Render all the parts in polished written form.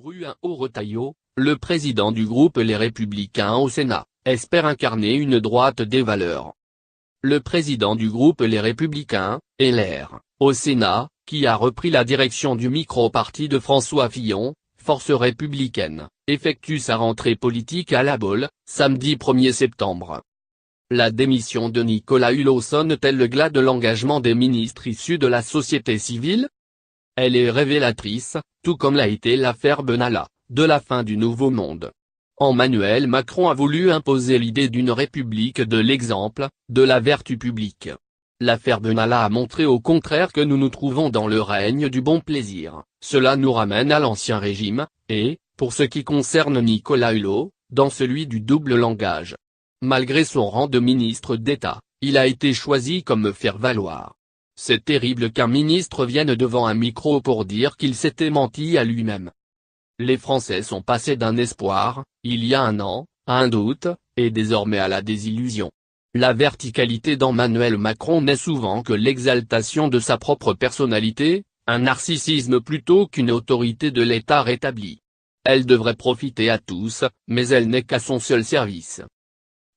Rue 1 au Retailleau, le président du groupe Les Républicains au Sénat, espère incarner une droite des valeurs. Le président du groupe Les Républicains, LR, au Sénat, qui a repris la direction du micro-parti de François Fillon, Force républicaine, effectue sa rentrée politique à La Baule, samedi 1er septembre. La démission de Nicolas Hulot sonne-t-elle le glas de l'engagement des ministres issus de la société civile? Elle est révélatrice, tout comme l'a été l'affaire Benalla, de la fin du Nouveau Monde. Emmanuel Macron a voulu imposer l'idée d'une république de l'exemple, de la vertu publique. L'affaire Benalla a montré au contraire que nous nous trouvons dans le règne du bon plaisir, cela nous ramène à l'ancien régime, et, pour ce qui concerne Nicolas Hulot, dans celui du double langage. Malgré son rang de ministre d'État, il a été choisi comme faire-valoir. C'est terrible qu'un ministre vienne devant un micro pour dire qu'il s'était menti à lui-même. Les Français sont passés d'un espoir, il y a un an, à un doute, et désormais à la désillusion. La verticalité d'Emmanuel Macron n'est souvent que l'exaltation de sa propre personnalité, un narcissisme plutôt qu'une autorité de l'État rétablie. Elle devrait profiter à tous, mais elle n'est qu'à son seul service.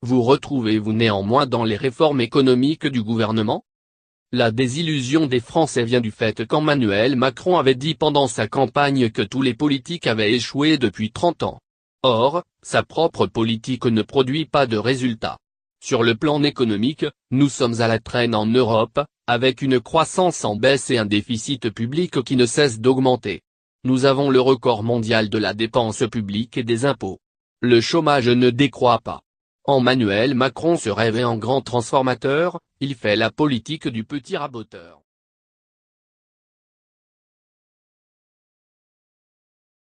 Vous retrouvez-vous néanmoins dans les réformes économiques du gouvernement? La désillusion des Français vient du fait qu'Emmanuel Macron avait dit pendant sa campagne que tous les politiques avaient échoué depuis 30 ans. Or, sa propre politique ne produit pas de résultats. Sur le plan économique, nous sommes à la traîne en Europe, avec une croissance en baisse et un déficit public qui ne cesse d'augmenter. Nous avons le record mondial de la dépense publique et des impôts. Le chômage ne décroît pas. Emmanuel Macron se rêvait en grand transformateur, il fait la politique du petit raboteur.